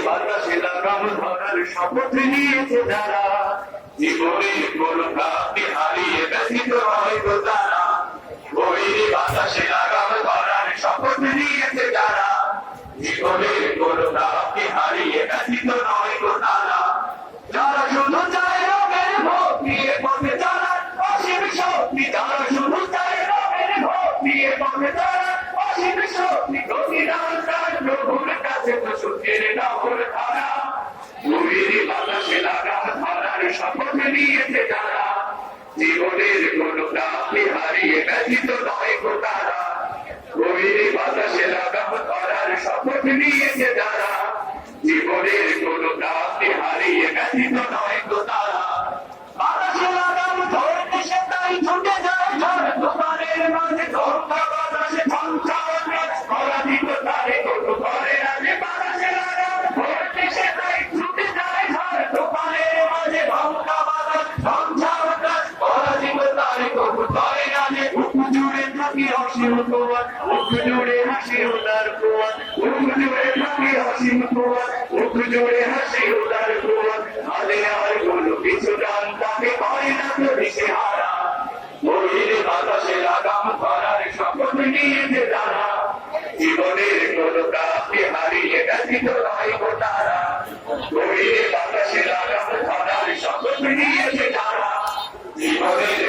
বাতাসে লাগাম ধরার শপথ নিয়েছে যারা, জীবনের কোনো প্রাপ্তি হারিয়ে ব্যথিত হয় গো তারা। বৈরী বাতাসে লাগাম ধরার শপথ নিয়েছে যারা, জীবনের কোনো প্রাপ্তি হারিয়ে ব্যথিত নয় গো তারা। যারা শুধু চায় রবের ভোট নিয়ে পথে চলার অসীম শক্তি, যারা শুধু চায় রবের ভোট নিয়ে পথে চলার অসীম শক্তি, প্রতিদান তার প্রভুর কাছে তো সুখের নহর ধারা। বৈরী বাতাসে লাগাম ধরার শপথ নিয়েছে যারা, জীবনের কোনো প্রাপ্তি হারিয়ে ব্যথিত নয় গো তারা। বৈরী বাতাসে লাগাম ধরার শপথ নিয়েছে যারা, জীবনের কোনো প্রাপ্তি হারিয়ে ব্যথিত নয় গো তারা। বাতাসে লাগাম ধরতে সে তাই ছুটে যায় ঝড় তুফানের মাঝে, ঝোঁকা বাতাসে ঝঞ্ঝাওয়াত পরাজিত তারে কটু করে আজ। বাতাসে লাগাম ধরতে সে তাই ছুটে যায় ঝড় তুফানের মাঝে, ঝোঁকা বাতাস ঝঞ্ঝাওয়াত পরাজিত তারে কটু করে আজ। বুক জুড়ে থাকি অসীম তোমার, বুক জুড়ে হাসি উদার তোমার, বুক জুড়ে থাকি অসীম তোমার, বুক জুড়ে হাসি উদার তোমার। আলে আর কোনো কিছু গান তাকে হয় না তো দিশেহারা। বৈরী বাতাসে লাগাম ধরার শপথ নিয়েছে যারা, জীবনের কোনো প্রাপ্তি হারিয়ে ব্যথিত নয় গো তারা। বৈরী বাতাসে লাগাম ধরার শপথ নিয়েছে যারা, জীবনের